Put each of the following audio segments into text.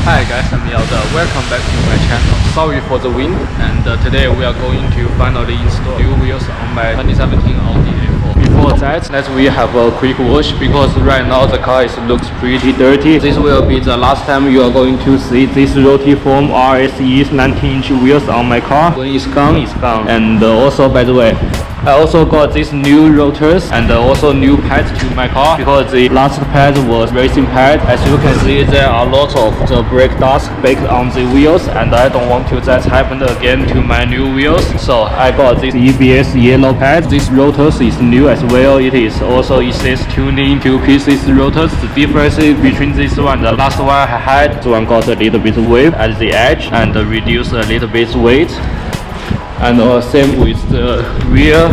Hi guys, I'm Audi. Welcome back to my channel. Sorry for the wind, and today we are going to finally install new wheels on my 2017 Audi A4. Before that, we have a quick wash because right now the car looks pretty dirty. This will be the last time you are going to see this Rotiform RSE 19-inch wheels on my car. When it's gone, it's gone. And also, by the way, I also got these new rotors and also new pads to my car because the last pad was racing pad. As you can see, there are lots of the brake dust baked on the wheels, and I don't want that happen again to my new wheels. So I got this EBS yellow pad. This rotors is new as well. It is also says tuning 2 pieces rotors. The difference between this one, the last one I had, this one got a little bit wave at the edge and reduce a little bit weight. And same with the rear,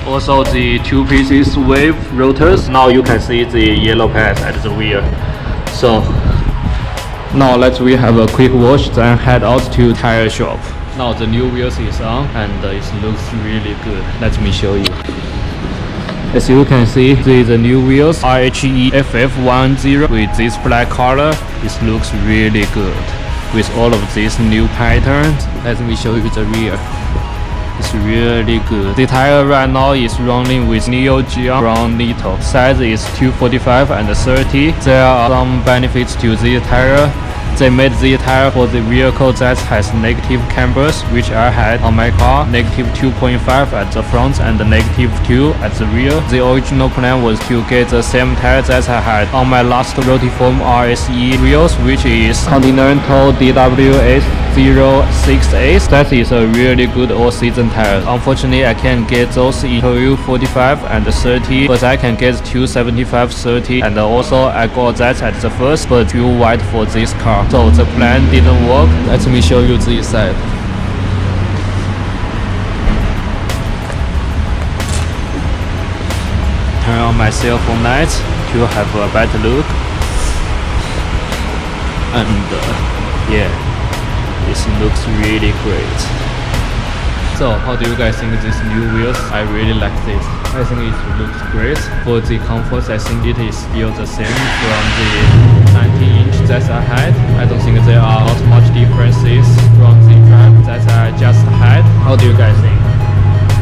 also the 2 pieces wave rotors. Now you can see the yellow pads at the rear. So now we have a quick wash, then head out to tire shop. Now the new wheels is on and it looks really good. Let me show you. As you can see, the new wheels HRE FF10 with this black color. It looks really good with all of these new patterns. Let me show you the rear. It's really good. The tire right now is running with Neo Geon from Nitto. Size is 245 and 30. There are some benefits to the tire. They made the tire for the vehicle that has negative cambers, which I had on my car, negative 2.5 at the front and negative 2 at the rear. The original plan was to get the same tire that I had on my last Rotiform RSE wheels, which is Continental DWS 06S. That is a really good all-season tire. Unfortunately, I can't get those in 245 and 30, but I can get 275, 30, and also I got that at the first, but too wide for this car. So the plan didn't work. Let me show you this side. Turn on my cell phone light to have a better look. And yeah, this looks really great. So how do you guys think these new wheels? I really like this. I think it looks great. For the comfort, I think it is still the same from the 19-inch that I had. I don't think there are not much differences from the drive that I just had. How do you guys think?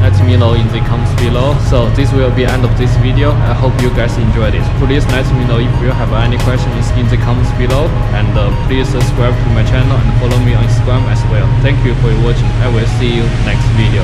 Let me know in the comments below. So this will be the end of this video. I hope you guys enjoyed it. Please let me know if you have any questions in the comments below, and please subscribe to my channel and follow me on Instagram as well. Thank you for watching. I will see you next video.